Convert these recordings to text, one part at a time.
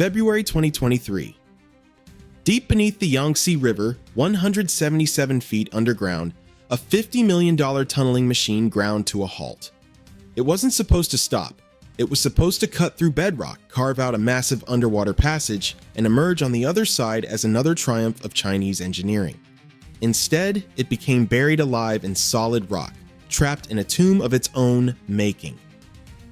February 2023. Deep beneath the Yangtze River, 177 feet underground, a $50 million tunneling machine ground to a halt. It wasn't supposed to stop. It was supposed to cut through bedrock, carve out a massive underwater passage, and emerge on the other side as another triumph of Chinese engineering. Instead, it became buried alive in solid rock, trapped in a tomb of its own making.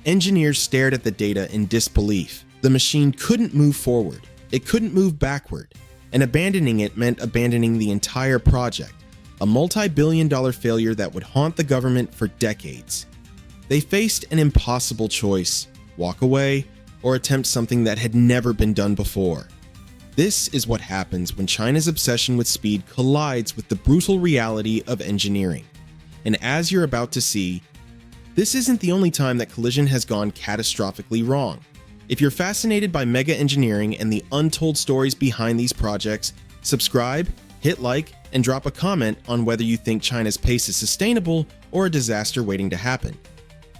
Engineers stared at the data in disbelief. The machine couldn't move forward. It couldn't move backward. And abandoning it meant abandoning the entire project, a multi-billion-dollar failure that would haunt the government for decades. They faced an impossible choice: walk away or attempt something that had never been done before. This is what happens when China's obsession with speed collides with the brutal reality of engineering. And as you're about to see, this isn't the only time that collision has gone catastrophically wrong. If you're fascinated by mega engineering and the untold stories behind these projects, subscribe, hit like, and drop a comment on whether you think China's pace is sustainable or a disaster waiting to happen.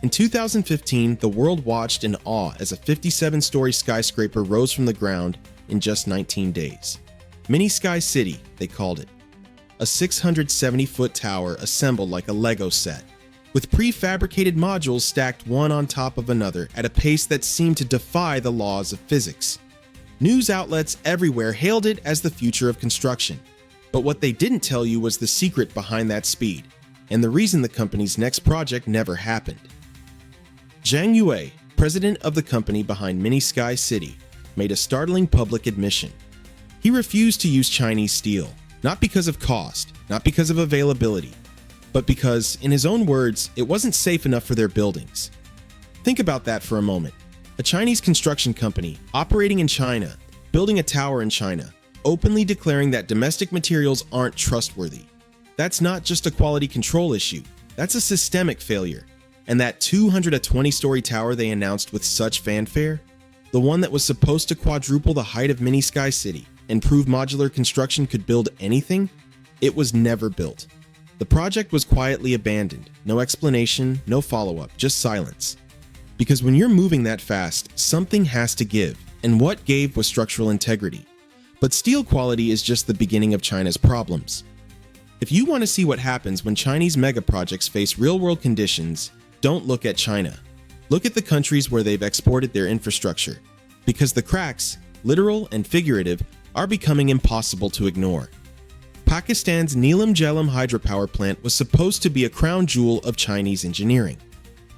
In 2015, the world watched in awe as a 57-story skyscraper rose from the ground in just 19 days. Mini Sky City, they called it. A 670-foot tower assembled like a Lego set, with prefabricated modules stacked one on top of another at a pace that seemed to defy the laws of physics. News outlets everywhere hailed it as the future of construction. But what they didn't tell you was the secret behind that speed, and the reason the company's next project never happened. Zhang Yue, president of the company behind Mini Sky City, made a startling public admission. He refused to use Chinese steel, not because of cost, not because of availability, but because, in his own words, it wasn't safe enough for their buildings. Think about that for a moment. A Chinese construction company operating in China, building a tower in China, openly declaring that domestic materials aren't trustworthy. That's not just a quality control issue, that's a systemic failure. And that 220-story tower they announced with such fanfare, the one that was supposed to quadruple the height of Mini Sky City and prove modular construction could build anything, it was never built. The project was quietly abandoned, no explanation, no follow-up, just silence. Because when you're moving that fast, something has to give, and what gave was structural integrity. But steel quality is just the beginning of China's problems. If you want to see what happens when Chinese mega projects face real-world conditions, don't look at China. Look at the countries where they've exported their infrastructure, because the cracks, literal and figurative, are becoming impossible to ignore. Pakistan's Neelam Jhelum hydropower plant was supposed to be a crown jewel of Chinese engineering,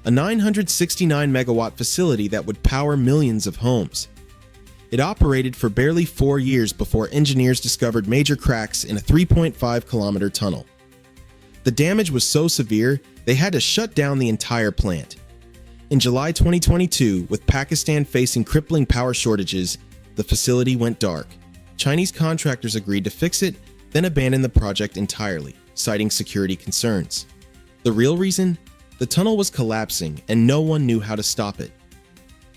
a 969-megawatt facility that would power millions of homes. It operated for barely 4 years before engineers discovered major cracks in a 3.5-kilometer tunnel. The damage was so severe, they had to shut down the entire plant. In July 2022, with Pakistan facing crippling power shortages, the facility went dark. Chinese contractors agreed to fix it, then abandoned the project entirely, citing security concerns. The real reason? The tunnel was collapsing and no one knew how to stop it.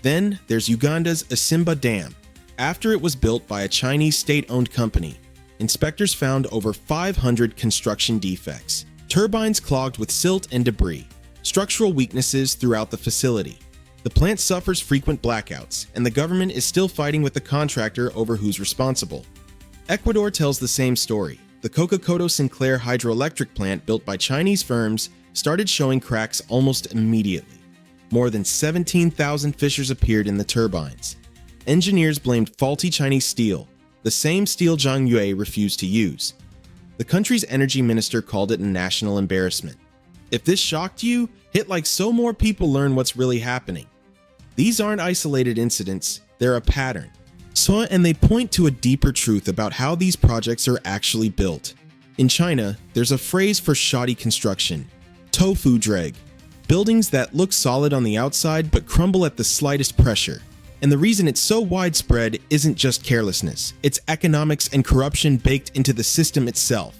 Then there's Uganda's Asimba Dam. After it was built by a Chinese state-owned company, inspectors found over 500 construction defects, turbines clogged with silt and debris, structural weaknesses throughout the facility. The plant suffers frequent blackouts, and the government is still fighting with the contractor over who's responsible. Ecuador tells the same story. The Coca-Cola Sinclair hydroelectric plant built by Chinese firms started showing cracks almost immediately. More than 17,000 fissures appeared in the turbines. Engineers blamed faulty Chinese steel, the same steel Zhang Yue refused to use. The country's energy minister called it a national embarrassment. If this shocked you, hit like so more people learn what's really happening. These aren't isolated incidents, they're a pattern. And they point to a deeper truth about how these projects are actually built. In China, there's a phrase for shoddy construction: tofu drag. Buildings that look solid on the outside but crumble at the slightest pressure. And the reason it's so widespread isn't just carelessness, it's economics and corruption baked into the system itself.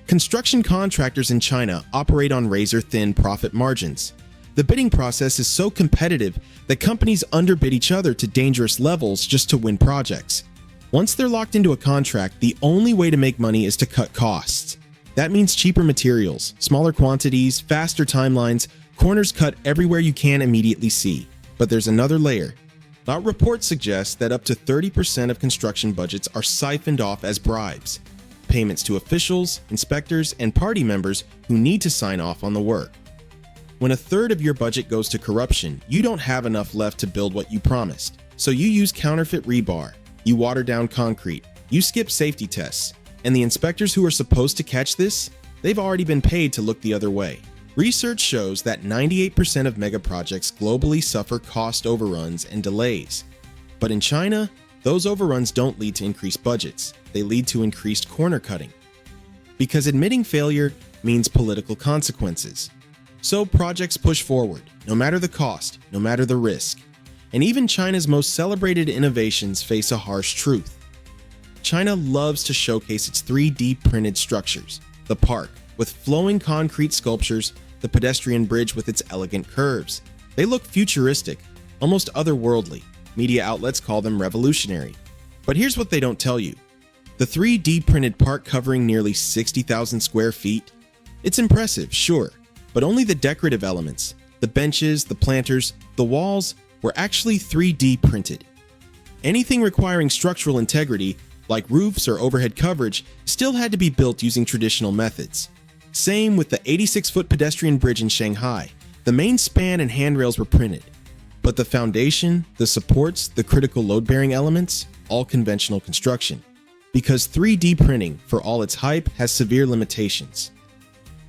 Construction contractors in China operate on razor-thin profit margins. The bidding process is so competitive that companies underbid each other to dangerous levels just to win projects. Once they're locked into a contract, the only way to make money is to cut costs. That means cheaper materials, smaller quantities, faster timelines, corners cut everywhere you can immediately see. But there's another layer. But reports suggest that up to 30% of construction budgets are siphoned off as bribes, payments to officials, inspectors, and party members who need to sign off on the work. When a third of your budget goes to corruption, you don't have enough left to build what you promised. So you use counterfeit rebar, you water down concrete, you skip safety tests, and the inspectors who are supposed to catch this, they've already been paid to look the other way. Research shows that 98% of mega projects globally suffer cost overruns and delays. But in China, those overruns don't lead to increased budgets, they lead to increased corner cutting. Because admitting failure means political consequences. So projects push forward, no matter the cost, no matter the risk. And even China's most celebrated innovations face a harsh truth. China loves to showcase its 3D printed structures. The park, with flowing concrete sculptures, the pedestrian bridge with its elegant curves. They look futuristic, almost otherworldly. Media outlets call them revolutionary. But here's what they don't tell you. The 3D printed park covering nearly 60,000 square feet? It's impressive, sure, but only the decorative elements, the benches, the planters, the walls, were actually 3D printed. Anything requiring structural integrity, like roofs or overhead coverage, still had to be built using traditional methods. Same with the 86-foot pedestrian bridge in Shanghai. The main span and handrails were printed. But the foundation, the supports, the critical load-bearing elements, all conventional construction. Because 3D printing, for all its hype, has severe limitations.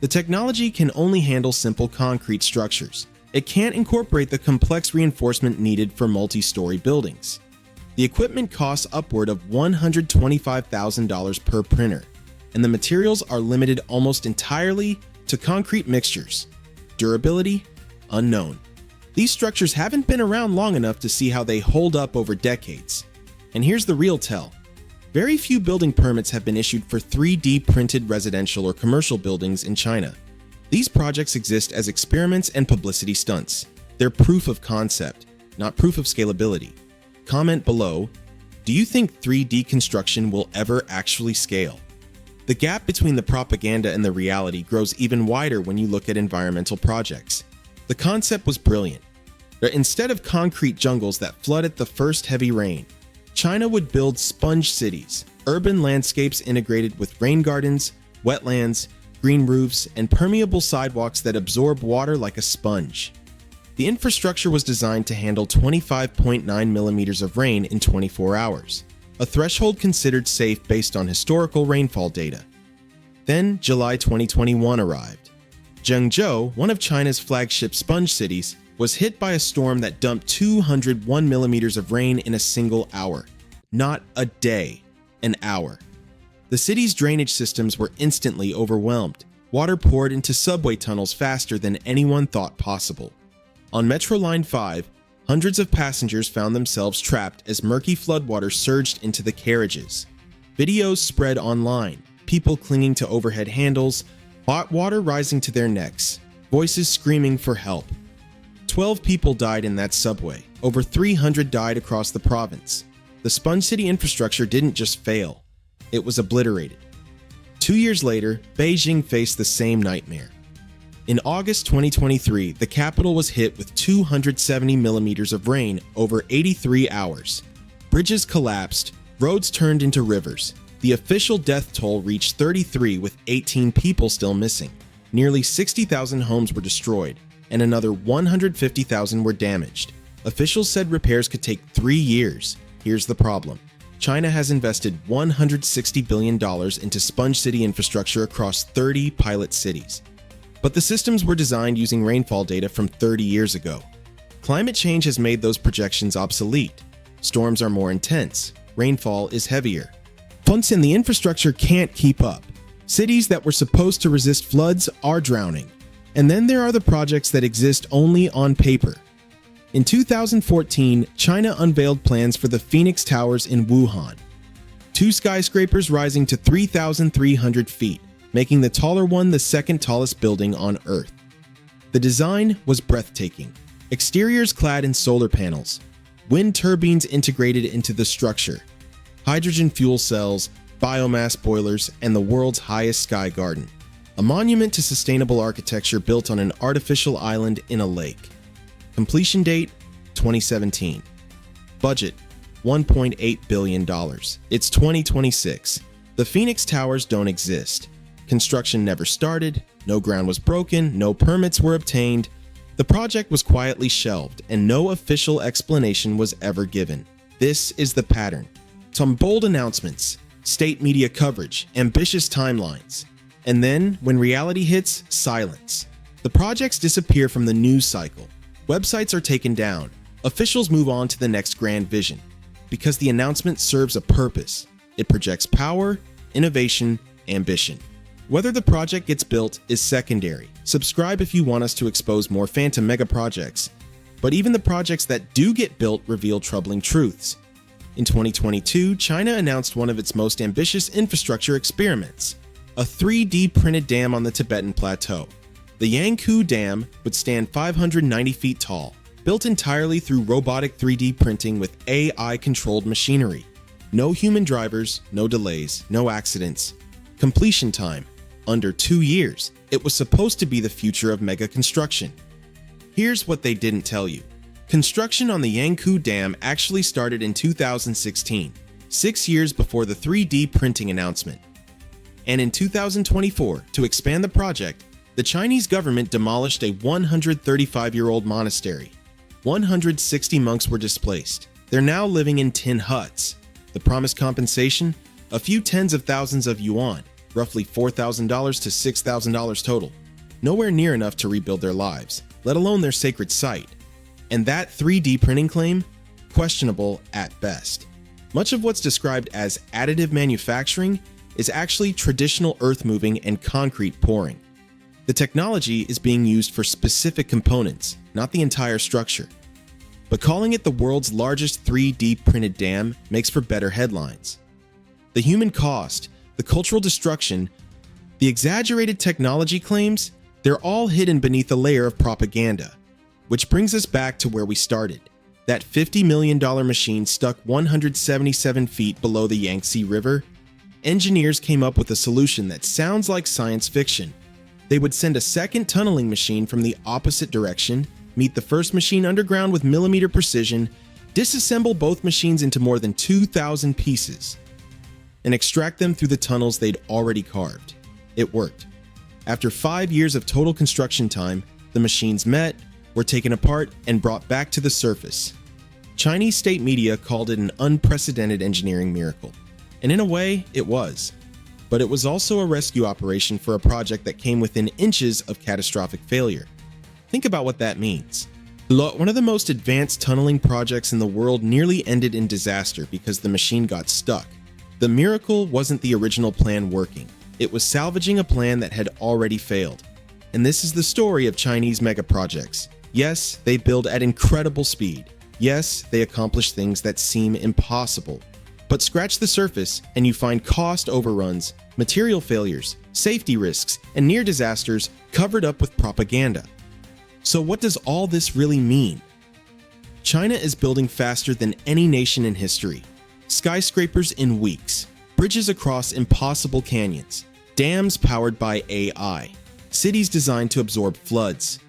The technology can only handle simple concrete structures. It can't incorporate the complex reinforcement needed for multi-story buildings. The equipment costs upward of $125,000 per printer, and the materials are limited almost entirely to concrete mixtures. Durability? Unknown. These structures haven't been around long enough to see how they hold up over decades. And here's the real tell. Very few building permits have been issued for 3D printed residential or commercial buildings in China. These projects exist as experiments and publicity stunts. They're proof of concept, not proof of scalability. Comment below, do you think 3D construction will ever actually scale? The gap between the propaganda and the reality grows even wider when you look at environmental projects. The concept was brilliant. But instead of concrete jungles that flood at the first heavy rain, China would build sponge cities, urban landscapes integrated with rain gardens, wetlands, green roofs, and permeable sidewalks that absorb water like a sponge. The infrastructure was designed to handle 25.9 millimeters of rain in 24 hours, a threshold considered safe based on historical rainfall data. Then July 2021 arrived. Zhengzhou, one of China's flagship sponge cities, was hit by a storm that dumped 201 millimeters of rain in a single hour. Not a day, an hour. The city's drainage systems were instantly overwhelmed. Water poured into subway tunnels faster than anyone thought possible. On Metro Line 5, hundreds of passengers found themselves trapped as murky floodwater surged into the carriages. Videos spread online, people clinging to overhead handles, hot water rising to their necks, voices screaming for help. 12 people died in that subway. Over 300 died across the province. The Sponge City infrastructure didn't just fail. It was obliterated. 2 years later, Beijing faced the same nightmare. In August 2023, the capital was hit with 270 millimeters of rain over 83 hours. Bridges collapsed, roads turned into rivers. The official death toll reached 33, with 18 people still missing. Nearly 60,000 homes were destroyed, and another 150,000 were damaged. Officials said repairs could take 3 years. Here's the problem. China has invested $160 billion into Sponge City infrastructure across 30 pilot cities. But the systems were designed using rainfall data from 30 years ago. Climate change has made those projections obsolete. Storms are more intense. Rainfall is heavier. And the infrastructure can't keep up. Cities that were supposed to resist floods are drowning. And then there are the projects that exist only on paper. In 2014, China unveiled plans for the Phoenix Towers in Wuhan. 2 skyscrapers rising to 3,300 feet, making the taller one the second tallest building on Earth. The design was breathtaking. Exteriors clad in solar panels, wind turbines integrated into the structure, hydrogen fuel cells, biomass boilers, and the world's highest sky garden. A monument to sustainable architecture built on an artificial island in a lake. Completion date, 2017. Budget, $1.8 billion. It's 2026. The Phoenix Towers don't exist. Construction never started, no ground was broken, no permits were obtained. The project was quietly shelved, and no official explanation was ever given. This is the pattern. Some bold announcements, state media coverage, ambitious timelines. And then, when reality hits, silence. The projects disappear from the news cycle. Websites are taken down. Officials move on to the next grand vision. Because the announcement serves a purpose. It projects power, innovation, ambition. Whether the project gets built is secondary. Subscribe if you want us to expose more phantom mega projects. But even the projects that do get built reveal troubling truths. In 2022, China announced one of its most ambitious infrastructure experiments, a 3D printed dam on the Tibetan Plateau. The Yangkou Dam would stand 590 feet tall, built entirely through robotic 3D printing with AI-controlled machinery. No human drivers, no delays, no accidents. Completion time, under 2 years. It was supposed to be the future of mega construction. Here's what they didn't tell you. Construction on the Yangkou Dam actually started in 2016, 6 years before the 3D printing announcement. And in 2024, to expand the project, the Chinese government demolished a 135-year-old monastery. 160 monks were displaced. They're now living in tin huts. The promised compensation? A few tens of thousands of yuan, roughly $4,000 to $6,000 total. Nowhere near enough to rebuild their lives, let alone their sacred site. And that 3D printing claim? Questionable at best. Much of what's described as additive manufacturing is actually traditional earth moving and concrete pouring. The technology is being used for specific components, not the entire structure. But calling it the world's largest 3D printed dam makes for better headlines. The human cost, the cultural destruction, the exaggerated technology claims, they're all hidden beneath a layer of propaganda. Which brings us back to where we started. That $50 million machine stuck 177 feet below the Yangtze River. Engineers came up with a solution that sounds like science fiction. They would send a second tunneling machine from the opposite direction, meet the first machine underground with millimeter precision, disassemble both machines into more than 2,000 pieces, and extract them through the tunnels they'd already carved. It worked. After 5 years of total construction time, the machines met, were taken apart, and brought back to the surface. Chinese state media called it an unprecedented engineering miracle. And in a way, it was. But it was also a rescue operation for a project that came within inches of catastrophic failure. Think about what that means. One of the most advanced tunneling projects in the world nearly ended in disaster because the machine got stuck. The miracle wasn't the original plan working. It was salvaging a plan that had already failed. And this is the story of Chinese mega projects. Yes, they build at incredible speed. Yes, they accomplish things that seem impossible. But scratch the surface and you find cost overruns, material failures, safety risks, and near disasters covered up with propaganda. So what does all this really mean? China is building faster than any nation in history. Skyscrapers in weeks, bridges across impossible canyons, dams powered by AI, cities designed to absorb floods.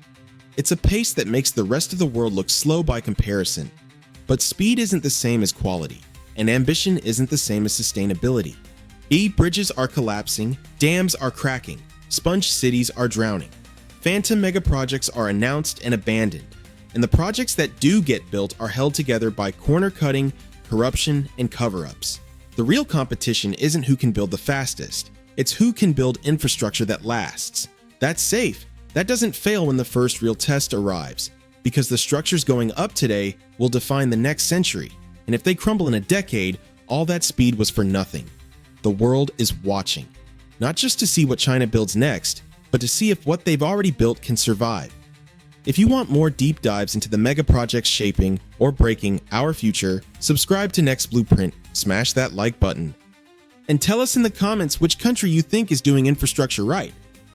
It's a pace that makes the rest of the world look slow by comparison. But speed isn't the same as quality, and ambition isn't the same as sustainability. Bridges are collapsing, dams are cracking, sponge cities are drowning. Phantom mega projects are announced and abandoned, and the projects that do get built are held together by corner-cutting, corruption, and cover-ups. The real competition isn't who can build the fastest, it's who can build infrastructure that lasts. That's safe. That doesn't fail when the first real test arrives, because the structures going up today will define the next century, and if they crumble in a decade, all that speed was for nothing. The world is watching, not just to see what China builds next, but to see if what they've already built can survive. If you want more deep dives into the mega projects shaping or breaking our future, subscribe to Next Blueprint, smash that like button, and tell us in the comments which country you think is doing infrastructure right.